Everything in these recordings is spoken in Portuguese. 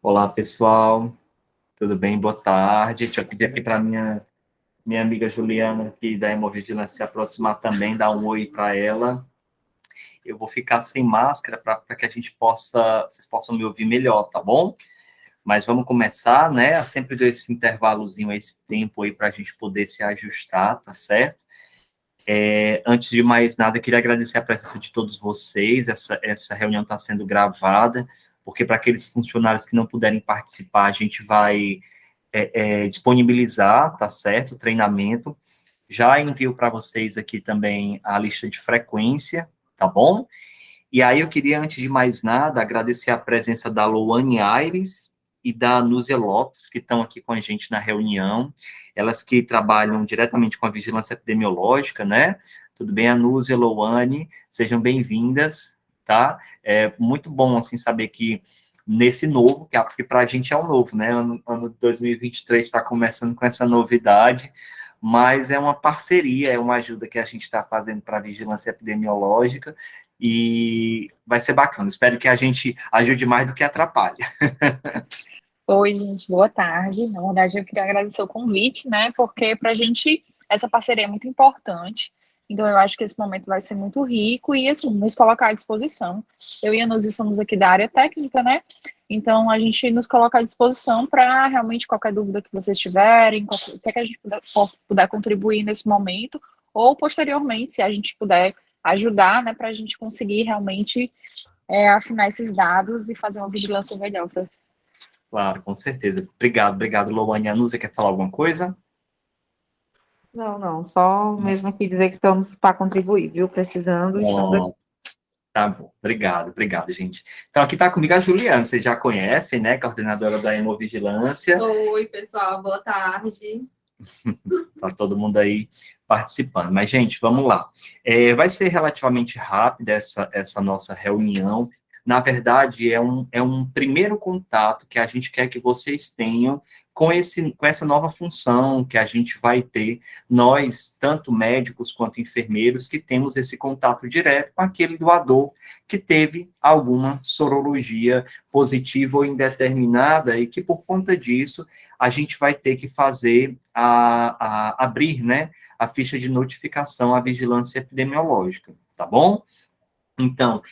Olá, pessoal. Tudo bem? Boa tarde. Deixa eu pedir aqui para minha amiga Juliana, aqui da Hemovigilância, se aproximar também, dar um oi para ela. Eu vou ficar sem máscara para que a gente vocês possam me ouvir melhor, tá bom? Mas vamos começar, né? Eu sempre dou esse intervalozinho, esse tempo aí para a gente poder se ajustar, tá certo? Antes de mais nada, eu queria agradecer a presença de todos vocês. Essa reunião está sendo gravada, porque para aqueles funcionários que não puderem participar, a gente vai disponibilizar, tá certo, o treinamento. Já envio para vocês aqui também a lista de frequência, tá bom? E aí eu queria, antes de mais nada, agradecer a presença da Louane Aires e da Núzia Lopes, que estão aqui com a gente na reunião. Elas que trabalham diretamente com a vigilância epidemiológica, né? Tudo bem, a Núzia, Louane, sejam bem-vindas, tá? É muito bom, assim, saber que nesse novo, que para a gente é um novo, né? Ano 2023 está começando com essa novidade, mas é uma parceria, é uma ajuda que a gente está fazendo para a vigilância epidemiológica, e vai ser bacana. Espero que a gente ajude mais do que atrapalhe. Oi, gente, boa tarde. Na verdade, eu queria agradecer o convite, né? Porque para a gente essa parceria é muito importante. Então, eu acho que esse momento vai ser muito rico e, assim, nos colocar à disposição. Eu e a Nuzi somos aqui da área técnica, né? Então, a gente nos coloca à disposição para realmente qualquer dúvida que vocês tiverem, o que é que a gente puder contribuir nesse momento, ou posteriormente, se a gente puder ajudar, né, para a gente conseguir realmente afinar esses dados e fazer uma vigilância melhor Claro, com certeza. Obrigado, Louane. A Núzia quer falar alguma coisa? Não, não, só mesmo aqui dizer que estamos para contribuir, viu? Precisando, estamos aqui. Bom, tá bom. Obrigado, gente. Então, aqui está comigo a Juliana, vocês já conhecem, né? Coordenadora da Hemovigilância. Oi, pessoal, boa tarde. Tá todo mundo aí participando. Mas, gente, vamos lá. Vai ser relativamente rápida essa nossa reunião. Na verdade, é um primeiro contato que a gente quer que vocês tenham com essa nova função que a gente vai ter, nós, tanto médicos quanto enfermeiros, que temos esse contato direto com aquele doador que teve alguma sorologia positiva ou indeterminada e que, por conta disso, a gente vai ter que fazer abrir, né, a ficha de notificação à vigilância epidemiológica, tá bom? Então,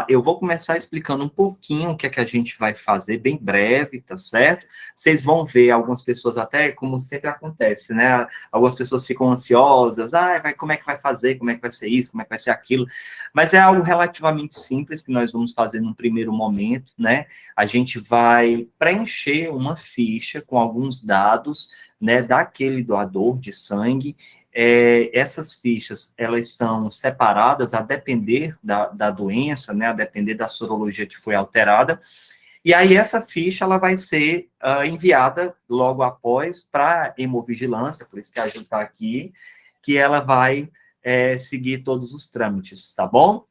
eu vou começar explicando um pouquinho o que é que a gente vai fazer, bem breve, tá certo? Vocês vão ver algumas pessoas até, como sempre acontece, né? Algumas pessoas ficam ansiosas, como é que vai fazer, como é que vai ser isso, como é que vai ser aquilo, mas é algo relativamente simples que nós vamos fazer num primeiro momento, né? A gente vai preencher uma ficha com alguns dados, né, daquele doador de sangue. Essas fichas, elas são separadas a depender da doença, né, a depender da sorologia que foi alterada, e aí essa ficha, ela vai ser enviada logo após para a hemovigilância, por isso que a Ju está aqui, que ela vai seguir todos os trâmites, tá bom?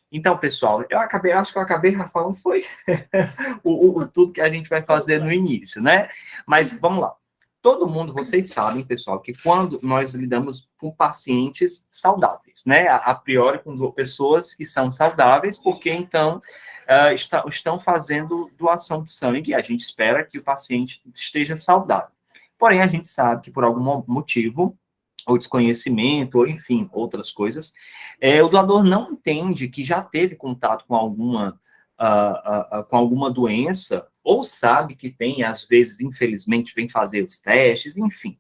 Então, pessoal, acho que eu acabei falando, foi tudo que a gente vai fazer no início, né? Mas vamos lá. Todo mundo, vocês sabem, pessoal, que quando nós lidamos com pacientes saudáveis, né? A priori, com pessoas que são saudáveis, porque então estão fazendo doação de sangue, a gente espera que o paciente esteja saudável. Porém, a gente sabe que por algum motivo, ou desconhecimento, ou enfim, outras coisas, o doador não entende que já teve contato com alguma doença, ou sabe que tem, às vezes, infelizmente, vem fazer os testes, enfim.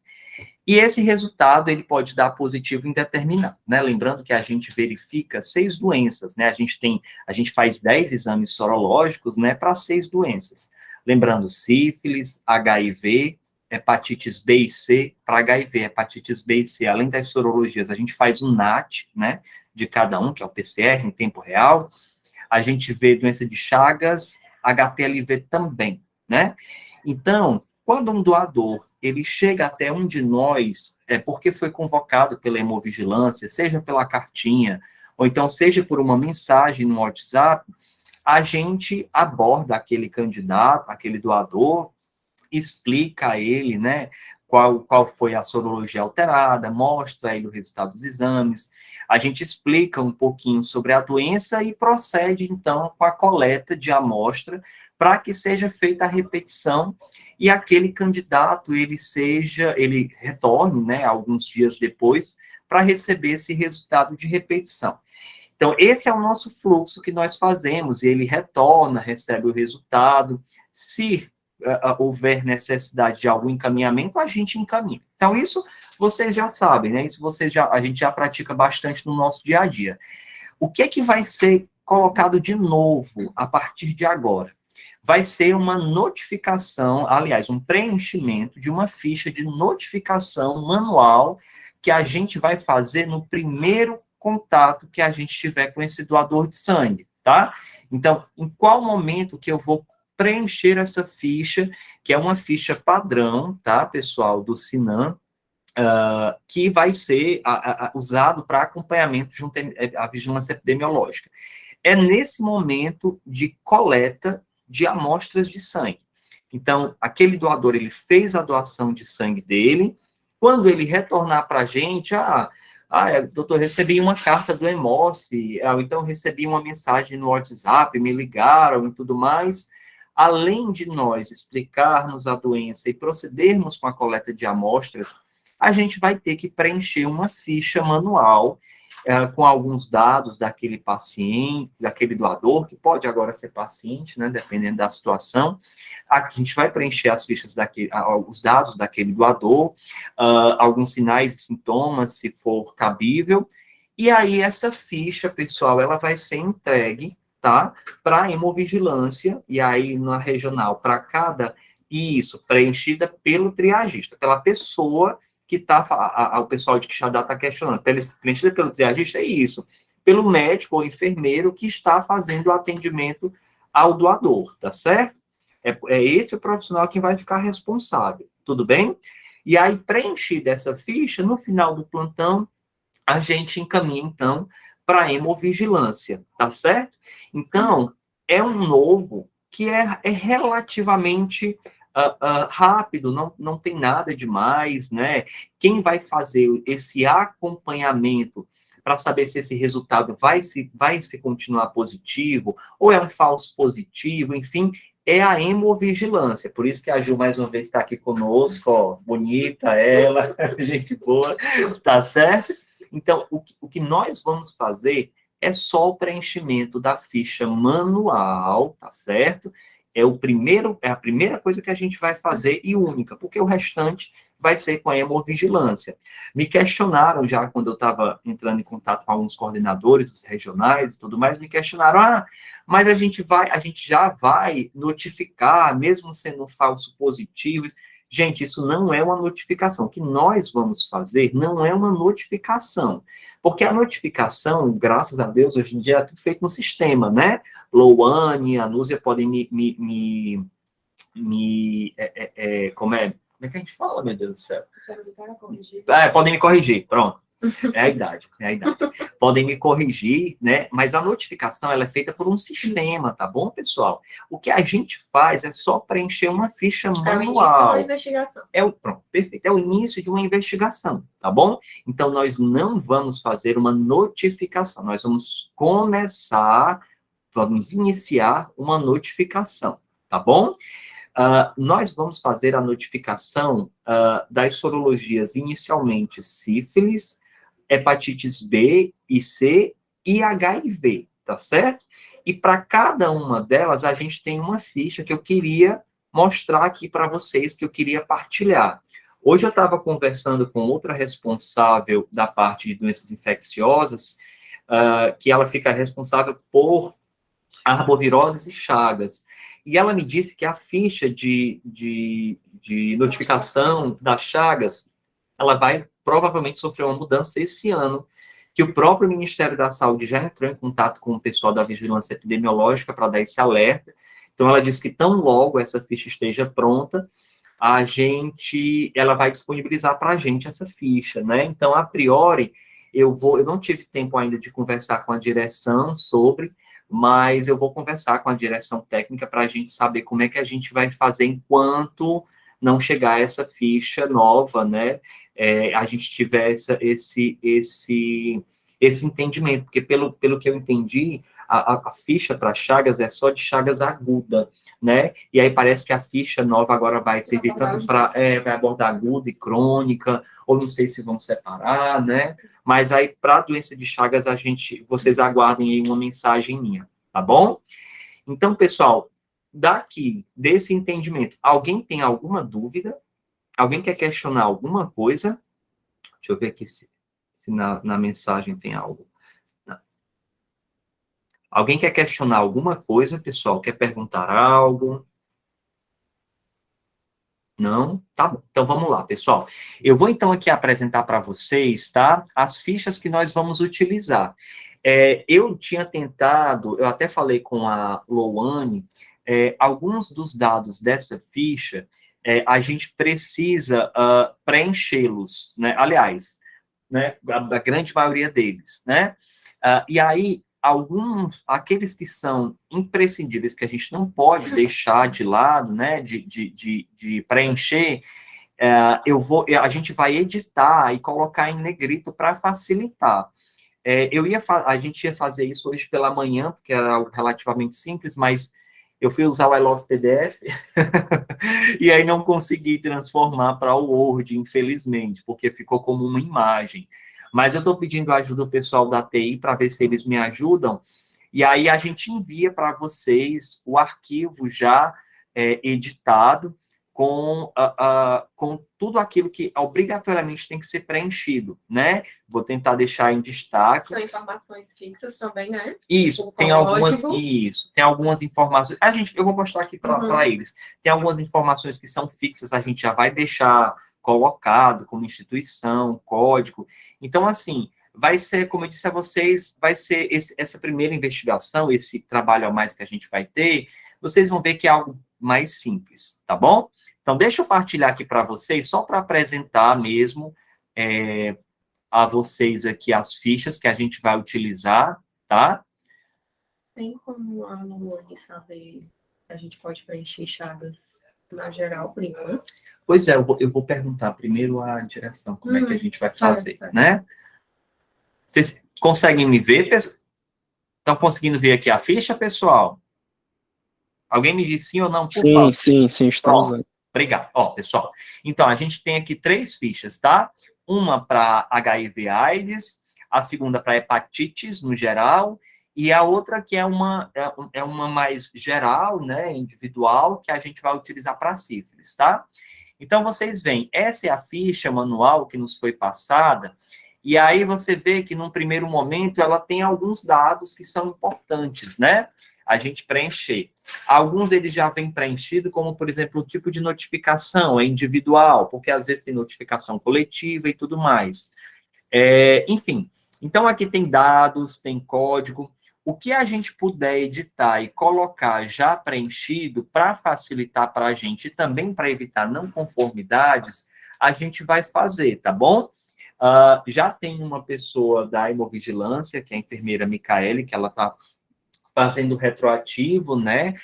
E esse resultado, ele pode dar positivo indeterminado, né? Lembrando que a gente verifica 6 doenças, né? A gente faz 10 exames sorológicos, né, para 6 doenças. Lembrando, sífilis, HIV, hepatites B e C, para HIV, hepatites B e C, além das sorologias, a gente faz um NAT, né, de cada um, que é o PCR em tempo real. A gente vê doença de Chagas, HTLV também, né? Então, quando um doador ele chega até um de nós, porque foi convocado pela hemovigilância, seja pela cartinha, ou então seja por uma mensagem no WhatsApp, a gente aborda aquele candidato, aquele doador, explica a ele, né, qual foi a sorologia alterada, mostra a ele o resultado dos exames, a gente explica um pouquinho sobre a doença e procede, então, com a coleta de amostra para que seja feita a repetição e aquele candidato, ele retorne, né, alguns dias depois, para receber esse resultado de repetição. Então, esse é o nosso fluxo que nós fazemos, e ele retorna, recebe o resultado. Se houver necessidade de algum encaminhamento, a gente encaminha. Então, isso vocês já sabem, né? Isso a gente já pratica bastante no nosso dia a dia. O que é que vai ser colocado de novo a partir de agora? Vai ser uma notificação, aliás, um preenchimento de uma ficha de notificação manual que a gente vai fazer no primeiro contato que a gente tiver com esse doador de sangue, tá? Então, em qual momento que eu vou preencher essa ficha, que é uma ficha padrão, tá, pessoal, do Sinan, que vai ser usado para acompanhamento junto à vigilância epidemiológica. É nesse momento de coleta de amostras de sangue. Então, aquele doador, ele fez a doação de sangue dele, quando ele retornar para a gente, doutor, recebi uma carta do Hemose, então recebi uma mensagem no WhatsApp, me ligaram e tudo mais. Além de nós explicarmos a doença e procedermos com a coleta de amostras, a gente vai ter que preencher uma ficha manual com alguns dados daquele paciente, daquele doador, que pode agora ser paciente, né, dependendo da situação. A gente vai preencher as fichas os dados daquele doador, alguns sinais e sintomas, se for cabível, e aí essa ficha, pessoal, ela vai ser entregue, tá, para a hemovigilância, e aí na regional, para cada, preenchida pelo triagista, pela pessoa que está, o pessoal de Quixadá está questionando, preenchida pelo triagista, é isso, pelo médico ou enfermeiro que está fazendo o atendimento ao doador, tá certo? É esse o profissional que vai ficar responsável, tudo bem? E aí, preenchida essa ficha, no final do plantão, a gente encaminha, então, para a hemovigilância, tá certo? Então, é um novo que é relativamente rápido, não tem nada demais, né? Quem vai fazer esse acompanhamento para saber se esse resultado vai se continuar positivo, ou é um falso positivo, enfim, é a hemovigilância. Por isso que a Ju, mais uma vez, está aqui conosco, ó, bonita ela, gente boa, tá certo? Então, o que nós vamos fazer é só o preenchimento da ficha manual, tá certo? É a primeira coisa que a gente vai fazer e única, porque o restante vai ser com a hemovigilância. Me questionaram já, quando eu estava entrando em contato com alguns coordenadores dos regionais e tudo mais, me questionaram, mas a gente já vai notificar, mesmo sendo um falso positivo. Gente, isso não é uma notificação. O que nós vamos fazer não é uma notificação. Porque a notificação, graças a Deus, hoje em dia é tudo feito no sistema, né? Louane, a Núzia podem como é que a gente fala, meu Deus do céu? Podem me corrigir, pronto. É a idade. Podem me corrigir, né? Mas a notificação, ela é feita por um sistema, tá bom, pessoal? O que a gente faz é só preencher uma ficha manual. É o início da investigação. Pronto, perfeito. É o início de uma investigação, tá bom? Então, nós não vamos fazer uma notificação. Nós vamos iniciar uma notificação, tá bom? Nós vamos fazer a notificação das sorologias, inicialmente sífilis, hepatites B e C e HIV, tá certo? E para cada uma delas, a gente tem uma ficha que eu queria mostrar aqui para vocês, que eu queria partilhar. Hoje eu estava conversando com outra responsável da parte de doenças infecciosas, que ela fica responsável por arboviroses e chagas. E ela me disse que a ficha de notificação das chagas, ela vai provavelmente sofrer uma mudança esse ano, que o próprio Ministério da Saúde já entrou em contato com o pessoal da Vigilância Epidemiológica para dar esse alerta. Então, ela disse que tão logo essa ficha esteja pronta, ela vai disponibilizar para a gente essa ficha, né? Então, a priori, eu não tive tempo ainda de conversar com a direção sobre, mas eu vou conversar com a direção técnica para a gente saber como é que a gente vai fazer enquanto não chegar essa ficha nova, né? A gente tiver esse entendimento, porque pelo que eu entendi, a ficha para Chagas é só de Chagas aguda, né? E aí parece que a ficha nova agora vai servir tanto para vai abordar aguda e crônica, ou não sei se vão separar, né? Mas aí para a doença de Chagas vocês aguardem aí uma mensagem minha, tá bom? Então, pessoal, daqui desse entendimento, alguém tem alguma dúvida? Alguém quer questionar alguma coisa? Deixa eu ver aqui se na mensagem tem algo. Não. Alguém quer questionar alguma coisa, pessoal? Quer perguntar algo? Não? Tá bom. Então, vamos lá, pessoal. Eu vou, então, aqui apresentar para vocês, tá? As fichas que nós vamos utilizar. Eu tinha tentado, eu até falei com a Louane, alguns dos dados dessa ficha, a gente precisa preenchê-los, né? Aliás, né, a grande maioria deles, né? E aí, aqueles que são imprescindíveis, que a gente não pode deixar de lado, né, de preencher, a gente vai editar e colocar em negrito para facilitar. A gente ia fazer isso hoje pela manhã, porque era algo relativamente simples, mas eu fui usar o I Love PDF e aí não consegui transformar para o Word, infelizmente, porque ficou como uma imagem. Mas eu estou pedindo ajuda ao pessoal da TI para ver se eles me ajudam, e aí a gente envia para vocês o arquivo já editado com tudo aquilo que obrigatoriamente tem que ser preenchido, né? Vou tentar deixar em destaque. São informações fixas também, né? Isso, tem algumas informações. Eu vou mostrar aqui para eles. Tem algumas informações que são fixas, a gente já vai deixar colocado como instituição, código. Então, assim, vai ser, como eu disse a vocês, vai ser essa primeira investigação, esse trabalho a mais que a gente vai ter, vocês vão ver que é algo mais simples, tá bom? Então, deixa eu partilhar aqui para vocês, só para apresentar mesmo a vocês aqui as fichas que a gente vai utilizar, tá? Tem como a Luane saber se a gente pode preencher Chagas na geral primeiro? Pois é, eu vou perguntar primeiro à direção como é que a gente vai fazer, né? Vocês conseguem me ver? Estão conseguindo ver aqui a ficha, pessoal? Alguém me diz sim ou não, por favor? Sim, estamos vendo. Obrigado. Ó, pessoal, então, a gente tem aqui 3 fichas, tá? Uma para HIV/AIDS, a segunda para hepatites, no geral, e a outra que é uma mais geral, né, individual, que a gente vai utilizar para sífilis, tá? Então, vocês veem, essa é a ficha manual que nos foi passada, e aí você vê que, num primeiro momento, ela tem alguns dados que são importantes, né? A gente preencher. Alguns deles já vêm preenchidos, como, por exemplo, o tipo de notificação é individual, porque às vezes tem notificação coletiva e tudo mais. Enfim, então aqui tem dados, tem código. O que a gente puder editar e colocar já preenchido para facilitar para a gente e também para evitar não conformidades, a gente vai fazer, tá bom? Já tem uma pessoa da Hemovigilância, que é a enfermeira Micaele, que ela está fazendo retroativo, né,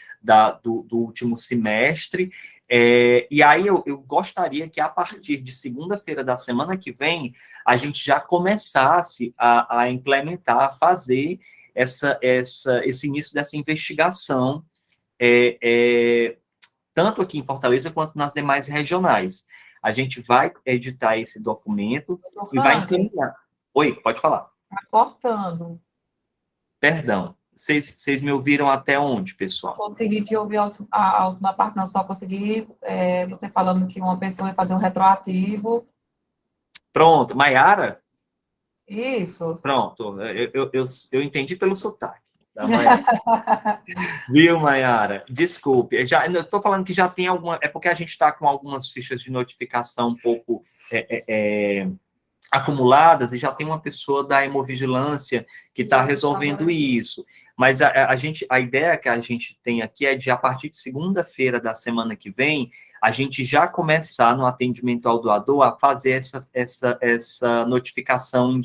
do último semestre, e aí eu gostaria que a partir de segunda-feira da semana que vem, a gente já começasse a implementar, a fazer esse início dessa investigação, tanto aqui em Fortaleza quanto nas demais regionais. A gente vai editar esse documento e vai encaminhar. Oi, pode falar. Está cortando. Perdão. Vocês me ouviram até onde, pessoal? Consegui te ouvir a última parte, não, só consegui você falando que uma pessoa vai fazer um retroativo. Pronto, Maiara? Isso. Pronto, eu entendi pelo sotaque da Maiara. Viu, Maiara? Desculpe, eu estou falando que já tem alguma... É porque a gente está com algumas fichas de notificação um pouco acumuladas e já tem uma pessoa da Hemovigilância que está resolvendo isso. Mas a ideia que a gente tem aqui é de, a partir de segunda-feira da semana que vem, a gente já começar no atendimento ao doador a fazer essa notificação,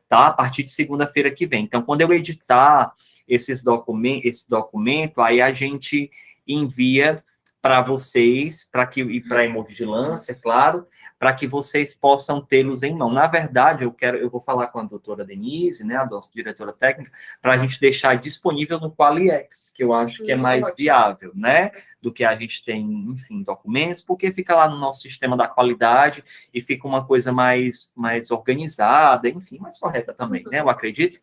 tá? A partir de segunda-feira que vem. Então, quando eu editar esse documento, aí a gente envia para vocês, e para a hemovigilância, claro, para que vocês possam tê-los em mão. Na verdade, eu vou falar com a doutora Denise, né, a nossa diretora técnica, para a gente deixar disponível no Qualiex, que eu acho que é mais viável, né, do que a gente tem, enfim, documentos, porque fica lá no nosso sistema da qualidade e fica uma coisa mais organizada, enfim, mais correta também, né, eu acredito.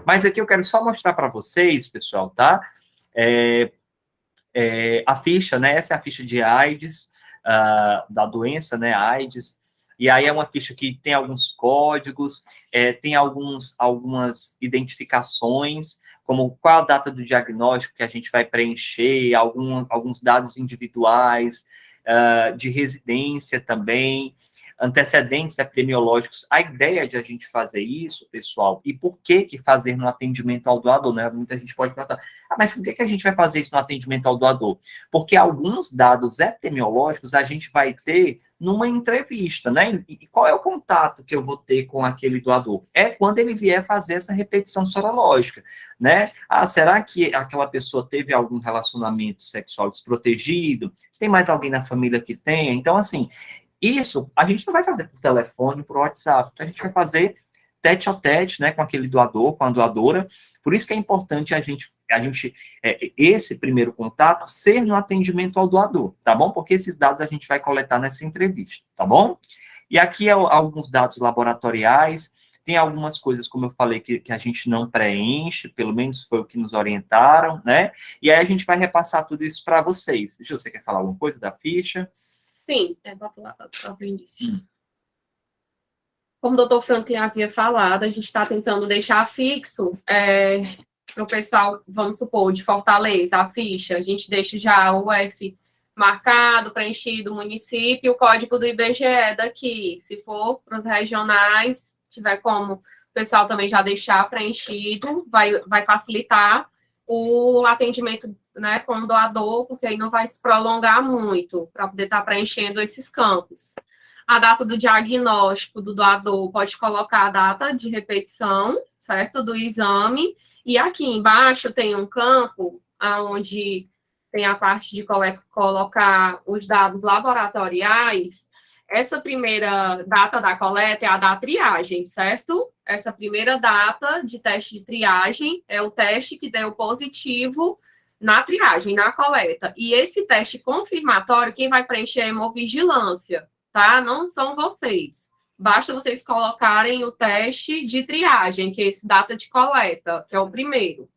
Mas aqui eu quero só mostrar para vocês, pessoal, tá? A ficha, né? Essa é a ficha de AIDS, da doença, né? AIDS. E aí é uma ficha que tem alguns códigos, tem algumas identificações, como qual a data do diagnóstico que a gente vai preencher, alguns dados individuais, de residência também, antecedentes epidemiológicos. A ideia de a gente fazer isso, pessoal, e por que fazer no atendimento ao doador, né? Muita gente pode perguntar, mas por que a gente vai fazer isso no atendimento ao doador? Porque alguns dados epidemiológicos a gente vai ter numa entrevista, né? E qual é o contato que eu vou ter com aquele doador? É quando ele vier fazer essa repetição sorológica, né? Será que aquela pessoa teve algum relacionamento sexual desprotegido? Tem mais alguém na família que tenha? Então, assim, isso a gente não vai fazer por telefone, por WhatsApp, a gente vai fazer tete a tete, né, com aquele doador, com a doadora. Por isso que é importante esse primeiro contato ser no atendimento ao doador, tá bom? Porque esses dados a gente vai coletar nessa entrevista, tá bom? E aqui alguns dados laboratoriais, tem algumas coisas, como eu falei, que a gente não preenche, pelo menos foi o que nos orientaram, né? E aí a gente vai repassar tudo isso para vocês. Gil, você quer falar alguma coisa da ficha? Sim, bota lá para o início. Como o doutor Franklin havia falado, a gente está tentando deixar fixo para o pessoal, vamos supor, de Fortaleza, a ficha, a gente deixa já o F marcado, preenchido, o município, o código do IBGE daqui. Se for para os regionais, tiver como o pessoal também já deixar preenchido, vai facilitar o atendimento, né, com o doador, porque aí não vai se prolongar muito para poder estar preenchendo esses campos. A data do diagnóstico do doador pode colocar a data de repetição, certo, do exame, e aqui embaixo tem um campo onde tem a parte de colocar os dados laboratoriais. Essa primeira data da coleta é a da triagem, certo? Essa primeira data de teste de triagem é o teste que deu positivo na triagem, na coleta. E esse teste confirmatório, quem vai preencher é a hemovigilância, tá? Não são vocês. Basta vocês colocarem o teste de triagem, que é esse data de coleta, que é o primeiro,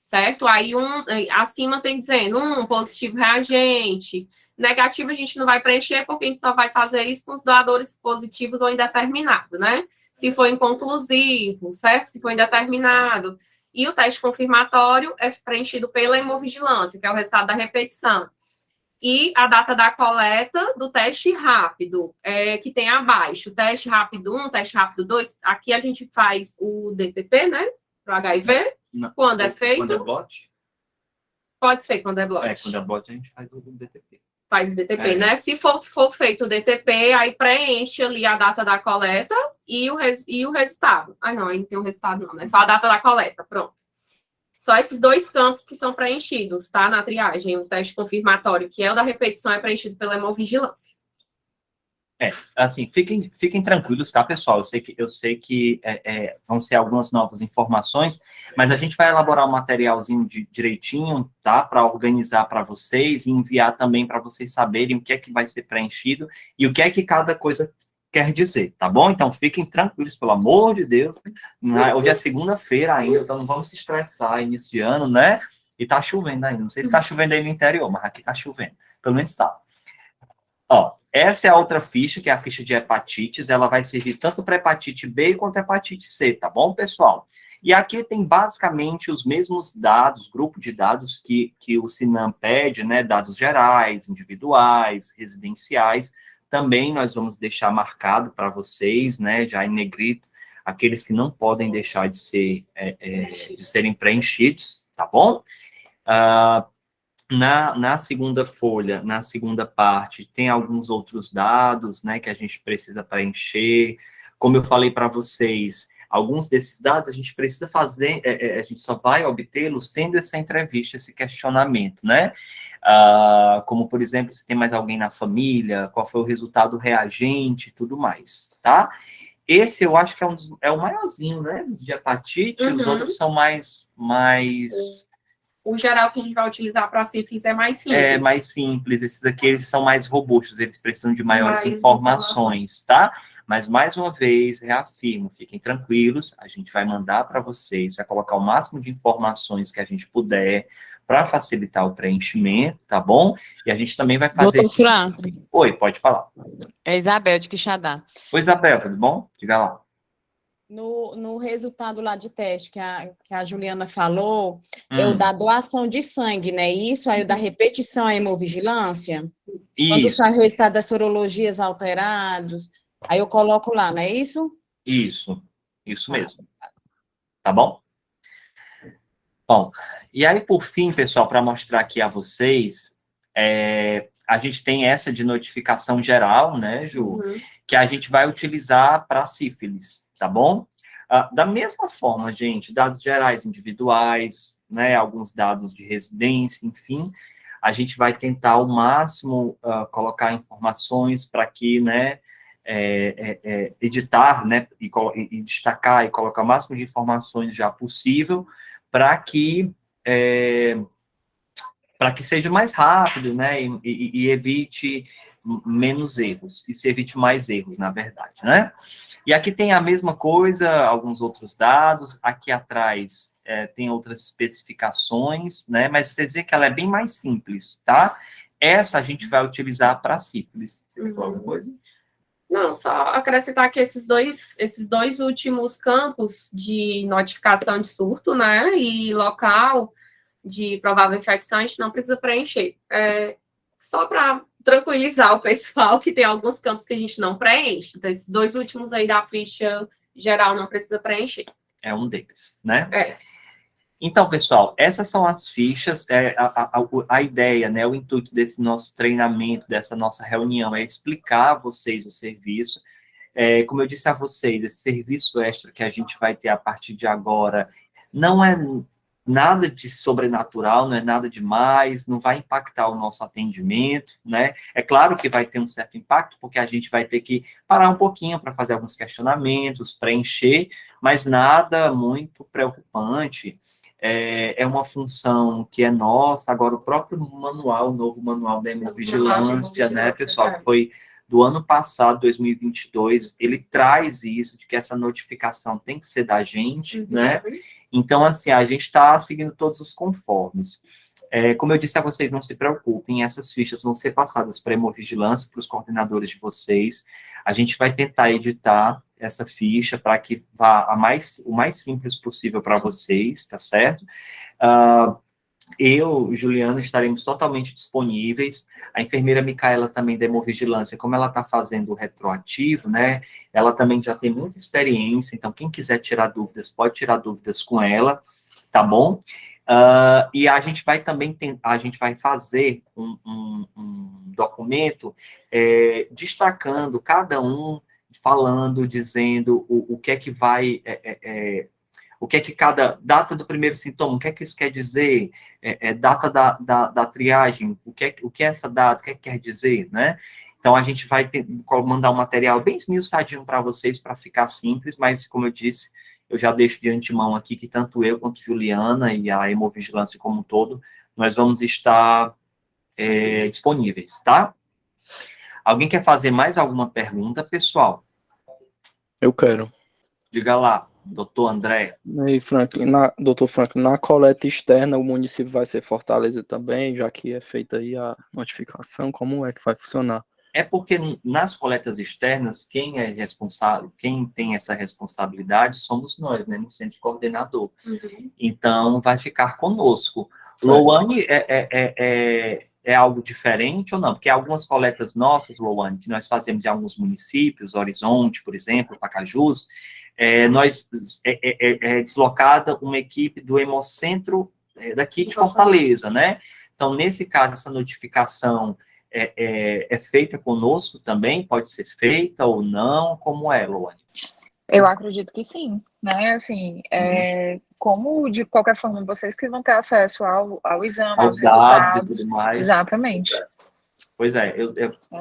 certo? Aí acima tem dizendo positivo reagente. Negativo a gente não vai preencher, porque a gente só vai fazer isso com os doadores positivos ou indeterminado, né? Se for inconclusivo, certo? Se for indeterminado. E o teste confirmatório é preenchido pela hemovigilância, que é o resultado da repetição. E a data da coleta do teste rápido, que tem abaixo, teste rápido 1, teste rápido 2. Aqui a gente faz o DTP, né? Para o HIV. Não. Quando é feito. Quando é bot? Pode ser quando é bot. Quando é bot a gente faz o DTP. Faz o DTP, né? Se for feito o DTP, aí preenche ali a data da coleta e o resultado. Não, aí não tem o resultado não, né? Só a data da coleta, pronto. Só esses dois campos que são preenchidos, tá? Na triagem, o teste confirmatório, que é o da repetição, é preenchido pela hemovigilância. Assim, fiquem tranquilos, tá, pessoal? Eu sei que vão ser algumas novas informações, mas a gente vai elaborar um materialzinho direitinho, tá? Para organizar para vocês e enviar também para vocês saberem o que é que vai ser preenchido e o que é que cada coisa quer dizer, tá bom? Então, fiquem tranquilos, pelo amor de Deus. Hoje é segunda-feira ainda, então não vamos se estressar, início de ano, né? E tá chovendo ainda. Não sei se tá chovendo aí no interior, mas aqui tá chovendo. Pelo menos tá. Ó, essa é a outra ficha, que é a ficha de hepatites. Ela vai servir tanto para hepatite B quanto hepatite C, tá bom, pessoal? E aqui tem basicamente os mesmos dados, grupo de dados que o Sinam pede, né? Dados gerais, individuais, residenciais. Também nós vamos deixar marcado para vocês, né? Já em negrito, aqueles que não podem deixar de serem preenchidos, tá bom? Na segunda folha, na segunda parte, tem alguns outros dados, né, que a gente precisa preencher. Como eu falei para vocês, alguns desses dados a gente precisa fazer, a gente só vai obtê-los tendo essa entrevista, esse questionamento, né? Como, por exemplo, se tem mais alguém na família, qual foi o resultado reagente e tudo mais, tá? Esse eu acho que é o maiorzinho, né? De hepatite, os outros são mais O geral que a gente vai utilizar para sífilis é mais simples. É mais simples, esses aqui eles são mais robustos, eles precisam de maiores informações, tá? Mas, mais uma vez, reafirmo, fiquem tranquilos, a gente vai mandar para vocês, vai colocar o máximo de informações que a gente puder para facilitar o preenchimento, tá bom? E a gente também vai fazer... Doutor Franklin. Oi, pode falar. É Isabel de Quixadá. Oi, Isabel, tudo bom? Diga lá. No resultado lá de teste que a Juliana falou, é o da doação de sangue, né? Isso, aí o da repetição à hemovigilância. Quando sai o resultado das sorologias alterados, aí eu coloco lá, não é isso? Isso mesmo. Tá bom? Bom, e aí, por fim, pessoal, para mostrar aqui a vocês, a gente tem essa de notificação geral, né, Ju? Que a gente vai utilizar para sífilis, tá bom? Da mesma forma, gente, dados gerais individuais, né, alguns dados de residência, enfim, a gente vai tentar ao máximo colocar informações para que, né, editar, né, e destacar e colocar o máximo de informações já possível para que seja mais rápido, né, e evite menos erros, e se evite mais erros, na verdade, né? E aqui tem a mesma coisa, alguns outros dados, aqui atrás tem outras especificações, né, mas vocês veem que ela é bem mais simples, tá? Essa a gente vai utilizar para sífilis. Você quer falar alguma coisa? Não, só acrescentar que esses dois últimos campos de notificação de surto, né, e local de provável infecção, a gente não precisa preencher. Só para tranquilizar o pessoal, que tem alguns campos que a gente não preenche. Então, esses dois últimos aí da ficha geral não precisa preencher. É um deles, né? Então, pessoal, essas são as fichas, a ideia, né, o intuito desse nosso treinamento, dessa nossa reunião, é explicar a vocês o serviço. Como eu disse a vocês, esse serviço extra que a gente vai ter a partir de agora não é nada de sobrenatural, não é nada demais, não vai impactar o nosso atendimento, né? É claro que vai ter um certo impacto, porque a gente vai ter que parar um pouquinho para fazer alguns questionamentos, preencher, mas nada muito preocupante. É uma função que é nossa. Agora, o próprio manual, o novo manual da hemovigilância, né, pessoal, que foi do ano passado, 2022, ele traz isso, de que essa notificação tem que ser da gente, né? Então, assim, a gente está seguindo todos os conformes. Como eu disse a vocês, não se preocupem, essas fichas vão ser passadas para a hemovigilância, para os coordenadores de vocês. A gente vai tentar editar essa ficha para que vá o mais simples possível para vocês, tá certo? Eu, Juliana, estaremos totalmente disponíveis. A enfermeira Micaela também da hemovigilância, como ela está fazendo o retroativo, né? Ela também já tem muita experiência, então quem quiser tirar dúvidas, pode tirar dúvidas com ela, tá bom? E a gente vai também a gente vai fazer um documento destacando cada um, falando, dizendo o que é que vai... o que é que cada data do primeiro sintoma, o que é que isso quer dizer, data da triagem, o que é essa data, o que é que quer dizer, né? Então, a gente vai mandar um material bem esmiuçadinho para vocês, para ficar simples, mas, como eu disse, eu já deixo de antemão aqui que tanto eu quanto Juliana e a hemovigilância como um todo, nós vamos estar disponíveis, tá? Alguém quer fazer mais alguma pergunta, pessoal? Eu quero. Diga lá. Doutor André. E Franklin, doutor Franklin, na coleta externa o município vai ser Fortaleza também, já que é feita aí a notificação, como é que vai funcionar? É porque nas coletas externas, quem é responsável, quem tem essa responsabilidade somos nós, né, no centro coordenador. Então, vai ficar conosco. Louane é algo diferente ou não? Porque algumas coletas nossas, Louane, que nós fazemos em alguns municípios, Horizonte, por exemplo, Pacajus, é deslocada uma equipe do Hemocentro daqui de Fortaleza, né? Então, nesse caso, essa notificação é feita conosco também? Pode ser feita ou não? Como é, Louane? Eu acredito que sim, né? Assim, como de qualquer forma vocês que vão ter acesso ao exame, aos dados e resultados. tudo mais. Exatamente. Pois é,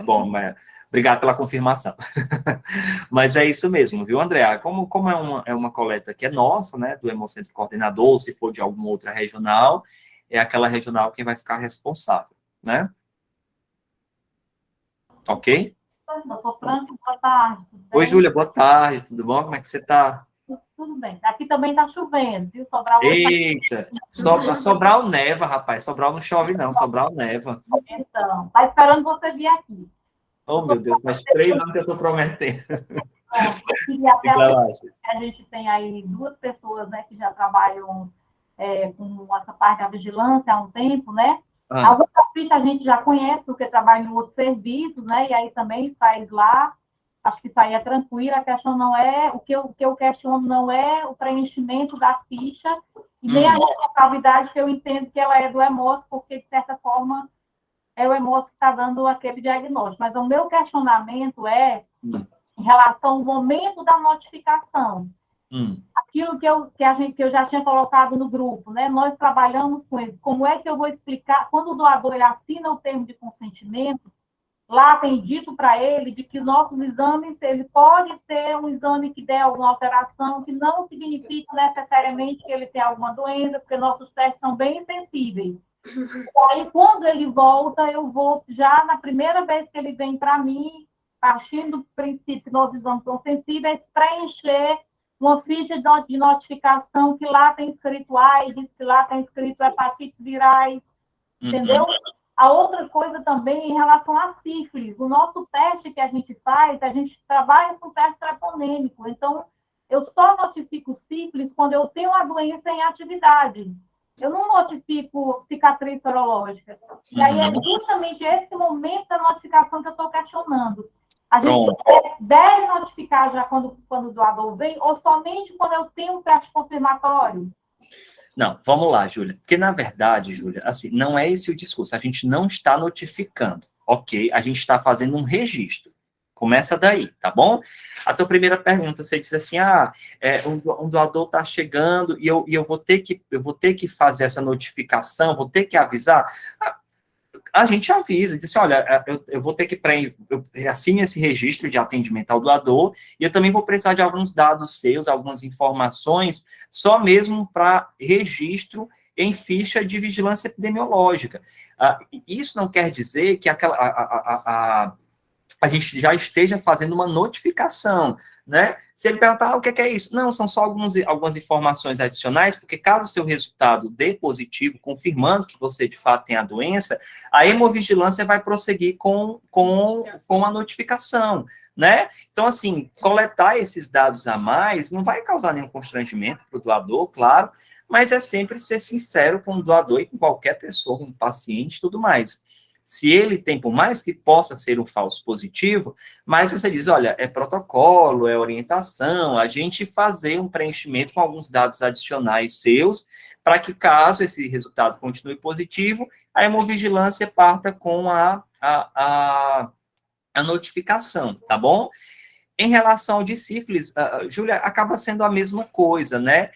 bom, mas, obrigado pela confirmação. Mas é isso mesmo, viu, Andréa? Como é uma coleta que é nossa, né, do Hemocentro Coordenador, ou se for de alguma outra regional, é aquela regional que vai ficar responsável, né? Ok? Doutor Franco, boa tarde. Oi, Júlia, boa tarde, tudo bom? Como é que você está? Tudo bem. Aqui também está chovendo, viu? Sobral hoje. Eita, Sobral neva, rapaz. Sobral não chove, não. Sobral neva. Então, está esperando você vir aqui. Oh, meu Deus, faz 3 anos que eu estou prometendo. E até a gente tem aí 2 pessoas, né, que já trabalham com essa parte da vigilância há um tempo, né? Algumas fichas a gente já conhece, porque trabalha em outros serviços, né? E aí também faz lá. Acho que isso aí é tranquilo, a questão não é, o que eu questiono não é o preenchimento da ficha, e nem a responsabilidade, que eu entendo que ela é do EMOS, porque, de certa forma, é o EMOS que está dando aquele diagnóstico. Mas o meu questionamento é em relação ao momento da notificação. Aquilo que eu já tinha colocado no grupo, né? Nós trabalhamos com eles. Como é que eu vou explicar? Quando o doador ele assina o termo de consentimento, lá tem dito para ele de que nossos exames, ele pode ter um exame que der alguma alteração, que não significa necessariamente que ele tem alguma doença, porque nossos testes são bem sensíveis. Aí, quando ele volta, eu vou, já na primeira vez que ele vem para mim, partindo do princípio que nossos exames são sensíveis, preencher uma ficha de notificação que lá tem escrito AIDS, que lá tem escrito hepatites virais, entendeu? A outra coisa também em relação à sífilis. O nosso teste que a gente faz, a gente trabalha com teste treponêmico. Então, eu só notifico sífilis quando eu tenho a doença em atividade. Eu não notifico cicatriz sorológica. E aí é justamente esse momento da notificação que eu estou questionando. A gente deve notificar já quando o doador vem, ou somente quando eu tenho um teste confirmatório? Não, vamos lá, Júlia. Porque, na verdade, Júlia, assim, não é esse o discurso. A gente não está notificando, ok? A gente está fazendo um registro. Começa daí, tá bom? A tua primeira pergunta, você diz assim, um doador está chegando e eu vou ter que fazer essa notificação, vou ter que avisar. A gente avisa, diz assim, olha, eu vou ter que assine esse registro de atendimento ao doador, e eu também vou precisar de alguns dados seus, algumas informações, só mesmo para registro em ficha de vigilância epidemiológica. Isso não quer dizer que a gente já esteja fazendo uma notificação, né? Se ele perguntar, o que é isso? Não, são só algumas informações adicionais, porque caso o seu resultado dê positivo, confirmando que você, de fato, tem a doença, a hemovigilância vai prosseguir com a notificação, né? Então, assim, coletar esses dados a mais não vai causar nenhum constrangimento para o doador, claro, mas é sempre ser sincero com o doador e com qualquer pessoa, com o paciente e tudo mais. Se ele tem, por mais que possa ser um falso positivo, mas você diz, olha, é protocolo, é orientação, a gente fazer um preenchimento com alguns dados adicionais seus, para que, caso esse resultado continue positivo, a hemovigilância parta com a notificação, tá bom? Em relação ao de sífilis, Júlia, acaba sendo a mesma coisa, né?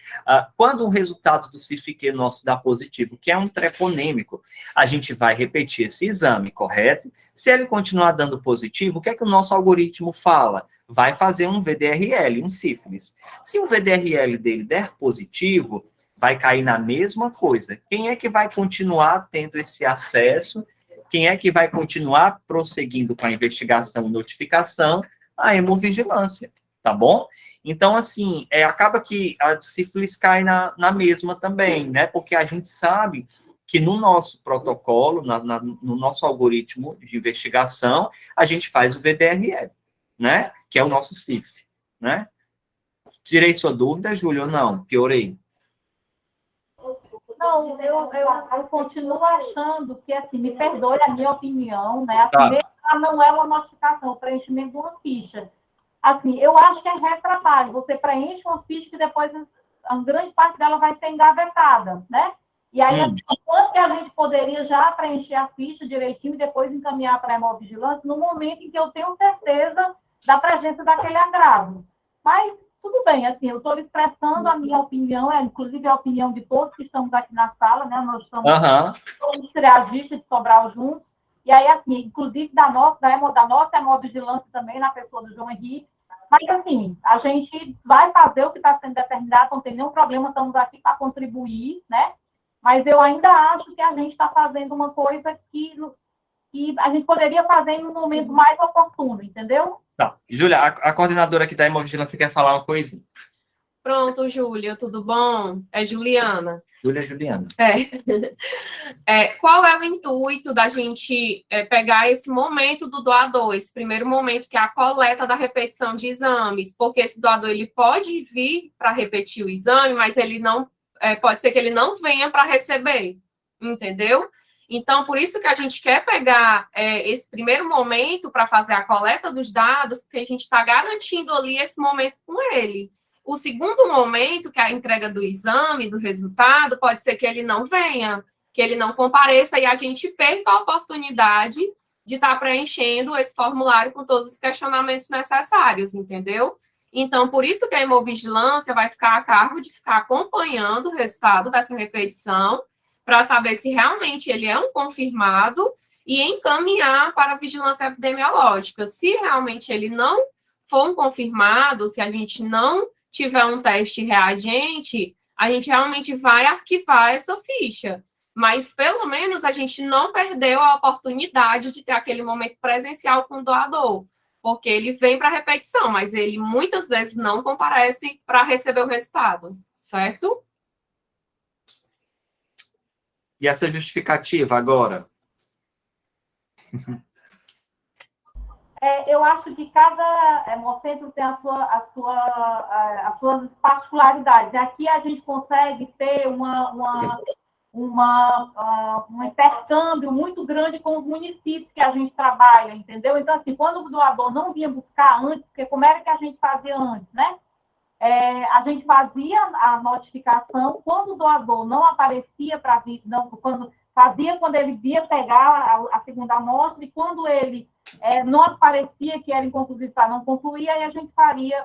Quando o resultado do CIFIQ nosso dá positivo, que é um treponêmico, a gente vai repetir esse exame, correto? Se ele continuar dando positivo, o que é que o nosso algoritmo fala? Vai fazer um VDRL, um sífilis. Se o VDRL dele der positivo, vai cair na mesma coisa. Quem é que vai continuar tendo esse acesso? Quem é que vai continuar prosseguindo com a investigação e notificação? A hemovigilância, tá bom? Então, assim, acaba que a sífilis cai na mesma também, né? Porque a gente sabe que no nosso protocolo, no nosso algoritmo de investigação, a gente faz o VDRL, né? Que é o nosso CIF, né? Tirei sua dúvida, Júlia, ou não? Piorei? Não, eu continuo achando que, assim, me perdoe a minha opinião, né? A primeira não é uma notificação, o preenchimento de uma ficha. Assim, eu acho que é retrabalho. Você preenche uma ficha que depois a grande parte dela vai ser engavetada, né? E aí, assim, quanto que a gente poderia já preencher a ficha direitinho e depois encaminhar para a hemovigilância no momento em que eu tenho certeza da presença daquele agravo. Mas tudo bem, assim, eu estou expressando a minha opinião, inclusive a opinião de todos que estamos aqui na sala, né? Nós estamos todos triagistas de Sobral juntos, e aí, assim, inclusive da nossa hemovigilância também, na pessoa do João Henrique, mas, assim, a gente vai fazer o que está sendo determinado, não tem nenhum problema, estamos aqui para contribuir, né? Mas eu ainda acho que a gente está fazendo uma coisa que a gente poderia fazer em um momento mais oportuno, entendeu? Tá. Júlia, a coordenadora aqui da Hemovigilância quer falar uma coisinha. Pronto, Júlia, tudo bom? É Juliana. Juliana. Qual é o intuito da gente pegar esse momento do doador, esse primeiro momento que é a coleta da repetição de exames? Porque esse doador ele pode vir para repetir o exame, mas ele não pode ser que ele não venha para receber, entendeu? Então, por isso que a gente quer pegar esse primeiro momento para fazer a coleta dos dados, porque a gente está garantindo ali esse momento com ele. O segundo momento, que é a entrega do exame, do resultado, pode ser que ele não venha, que ele não compareça e a gente perca a oportunidade de estar preenchendo esse formulário com todos os questionamentos necessários, entendeu? Então, por isso que a hemovigilância vai ficar a cargo de ficar acompanhando o resultado dessa repetição, para saber se realmente ele é um confirmado e encaminhar para a vigilância epidemiológica. Se realmente ele não for um confirmado, se a gente não tiver um teste reagente, a gente realmente vai arquivar essa ficha. Mas, pelo menos, a gente não perdeu a oportunidade de ter aquele momento presencial com o doador, porque ele vem para a repetição, mas ele muitas vezes não comparece para receber o resultado, certo? E essa justificativa agora? Eu acho que cada hemocentro tem as suas particularidades. Aqui a gente consegue ter um intercâmbio muito grande com os municípios que a gente trabalha, entendeu? Então, assim, quando o doador não vinha buscar antes, porque como era que a gente fazia antes, né? A gente fazia a notificação, quando o doador não aparecia para vir, quando ele via pegar a segunda amostra, e quando ele não aparecia, que era inconclusivo para não concluir, aí a gente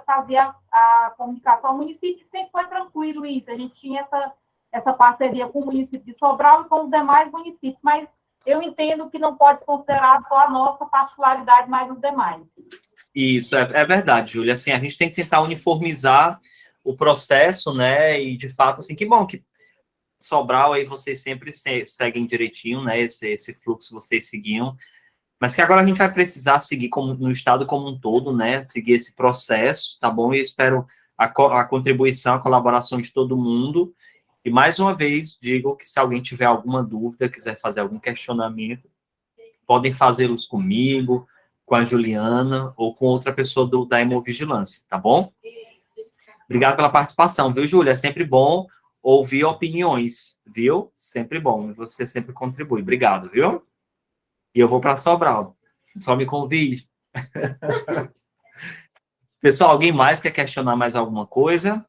fazia a comunicação ao município, e sempre foi tranquilo isso, a gente tinha essa parceria com o município de Sobral e com os demais municípios, mas eu entendo que não pode considerar só a nossa particularidade, mas os demais. Isso, é verdade, Júlia. Assim, a gente tem que tentar uniformizar o processo, né? E, de fato, assim, que bom que Sobral aí vocês sempre seguem direitinho, né? Esse fluxo vocês seguiam. Mas que agora a gente vai precisar seguir no estado como um todo, né? Seguir esse processo, tá bom? E eu espero a contribuição, a colaboração de todo mundo. E, mais uma vez, digo que se alguém tiver alguma dúvida, quiser fazer algum questionamento, podem fazê-los comigo, com a Juliana ou com outra pessoa da Hemovigilância, tá bom? Obrigado pela participação, viu, Júlia? É sempre bom ouvir opiniões, viu? Sempre bom. Você sempre contribui. Obrigado, viu? E eu vou para Sobral. Só me convide. Pessoal, alguém mais quer questionar mais alguma coisa?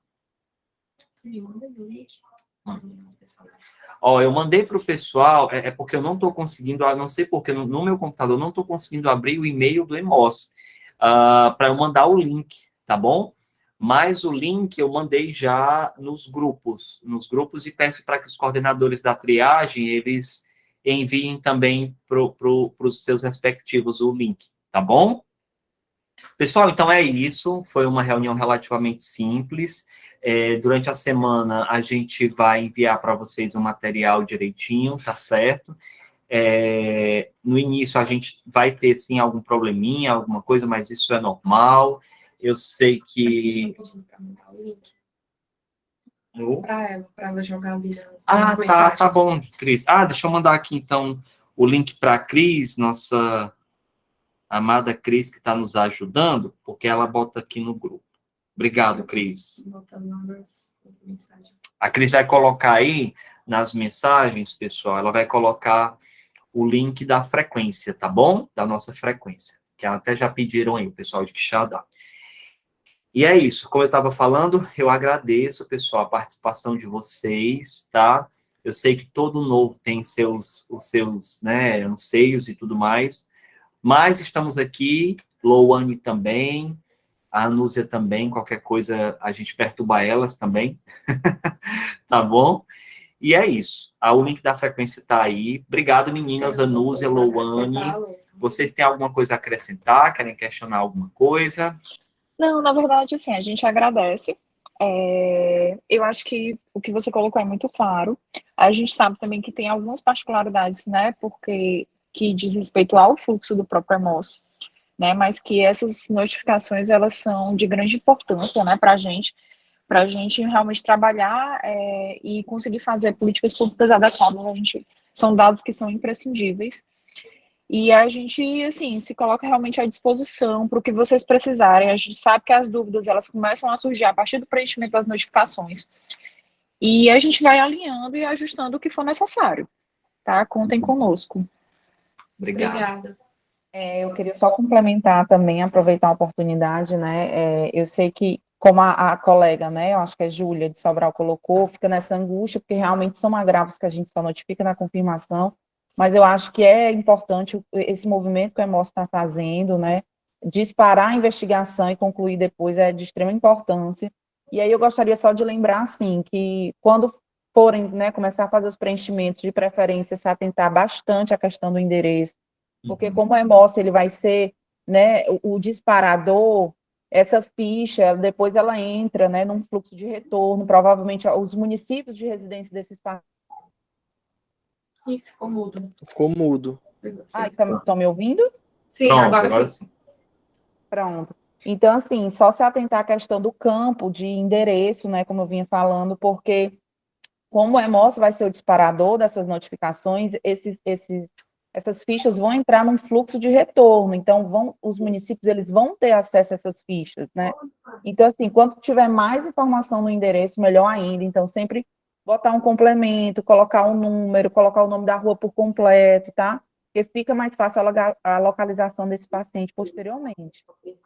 Eu mandei para o pessoal, porque eu não estou conseguindo, não sei porque, no meu computador, eu não estou conseguindo abrir o e-mail do EMOS, para eu mandar o link, tá bom? Mas o link eu mandei já nos grupos, e peço para que os coordenadores da triagem, eles enviem também para os seus respectivos o link, tá bom? Pessoal, então é isso, foi uma reunião relativamente simples. Durante a semana, a gente vai enviar para vocês o material direitinho, tá certo? No início, a gente vai ter, sim, algum probleminha, alguma coisa, mas isso é normal. Eu sei que... Para ela jogar ali. Tá bom, Cris. Deixa eu mandar aqui, então, o link para a Cris, nossa amada Cris, que está nos ajudando, porque ela bota aqui no grupo. Obrigado, Cris. A Cris vai colocar aí nas mensagens, pessoal, ela vai colocar o link da frequência, tá bom? Da nossa frequência, que até já pediram aí, o pessoal de Quixadá. E é isso, como eu estava falando, eu agradeço, pessoal, a participação de vocês, tá? Eu sei que todo novo tem os seus, né, anseios e tudo mais, mas estamos aqui, Louane também, a Anúzia também, qualquer coisa a gente perturba elas também, tá bom? E é isso, o link da frequência está aí. Obrigado, meninas, Anúzia, Louane. Vocês têm alguma coisa a acrescentar? Querem questionar alguma coisa? Não, na verdade, assim, a gente agradece. Eu acho que o que você colocou é muito claro. A gente sabe também que tem algumas particularidades, né, porque que diz respeito ao fluxo do próprio EMOS, né, mas que essas notificações, elas são de grande importância, né, para a gente realmente trabalhar e conseguir fazer políticas públicas adequadas. São dados que são imprescindíveis. E a gente, assim, se coloca realmente à disposição para o que vocês precisarem. A gente sabe que as dúvidas, elas começam a surgir a partir do preenchimento das notificações. E a gente vai alinhando e ajustando o que for necessário, tá? Contem conosco. Obrigada. Eu queria só complementar também, aproveitar a oportunidade, né? Eu sei que, como a colega, né, eu acho que é Júlia de Sobral colocou, fica nessa angústia, porque realmente são agravos que a gente só notifica na confirmação, mas eu acho que é importante esse movimento que o EMOS está fazendo, né? Disparar a investigação e concluir depois é de extrema importância. E aí eu gostaria só de lembrar, assim, que quando forem, né, começar a fazer os preenchimentos, de preferência, se atentar bastante à questão do endereço, porque como o EMOS, ele vai ser, né, o disparador, essa ficha, depois ela entra, né, num fluxo de retorno, provavelmente os municípios de residência desses pacientes. Ih, ficou mudo. Ficou mudo. Estão me ouvindo? Sim, Pronto, agora sim. Pronto. Então, assim, só se atentar à questão do campo de endereço, né, como eu vinha falando, porque como o EMOS vai ser o disparador dessas notificações, essas fichas vão entrar num fluxo de retorno, então os municípios eles vão ter acesso a essas fichas, né? Então, assim, quanto tiver mais informação no endereço, melhor ainda. Então, sempre botar um complemento, colocar um número, colocar o nome da rua por completo, tá? Porque fica mais fácil a localização desse paciente posteriormente.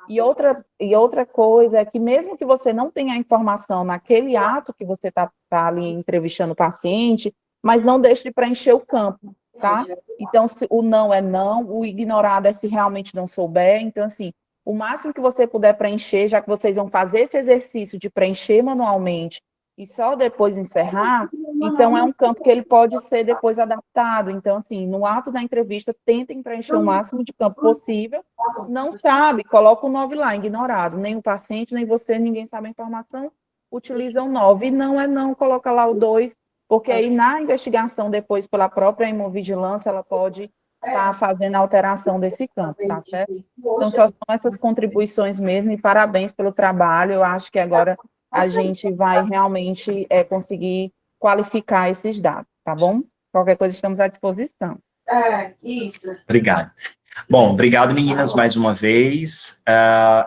E outra coisa é que mesmo que você não tenha a informação naquele ato que você está ali entrevistando o paciente, mas não deixe de preencher o campo, tá? Então, se o não é não, o ignorado é se realmente não souber. Então, assim, o máximo que você puder preencher, já que vocês vão fazer esse exercício de preencher manualmente e só depois encerrar, então é um campo que ele pode ser depois adaptado. Então, assim, no ato da entrevista, tentem preencher o máximo de campo possível. Não sabe, coloca o 9 lá, ignorado. Nem o paciente, nem você, ninguém sabe a informação, utiliza o 9. E não é não, coloca lá o 2, porque aí na investigação, depois, pela própria hemovigilância, ela pode estar fazendo a alteração desse campo, tá certo? Então, só são essas contribuições mesmo, e parabéns pelo trabalho. Eu acho que agora a gente vai realmente conseguir qualificar esses dados, tá bom? Qualquer coisa, estamos à disposição. Isso. Obrigado. Bom, obrigado, meninas, mais uma vez.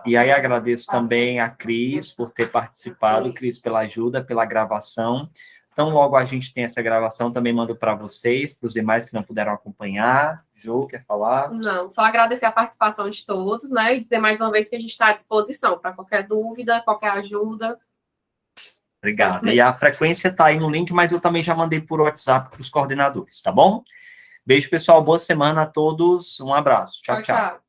E aí agradeço também a Cris por ter participado, Cris, pela ajuda, pela gravação. Então, logo a gente tem essa gravação, também mando para vocês, para os demais que não puderam acompanhar. Jô, quer falar? Não, só agradecer a participação de todos, né? E dizer mais uma vez que a gente está à disposição para qualquer dúvida, qualquer ajuda. Obrigado. E a frequência está aí no link, mas eu também já mandei por WhatsApp para os coordenadores, tá bom? Beijo, pessoal. Boa semana a todos. Um abraço. Tchau, tchau.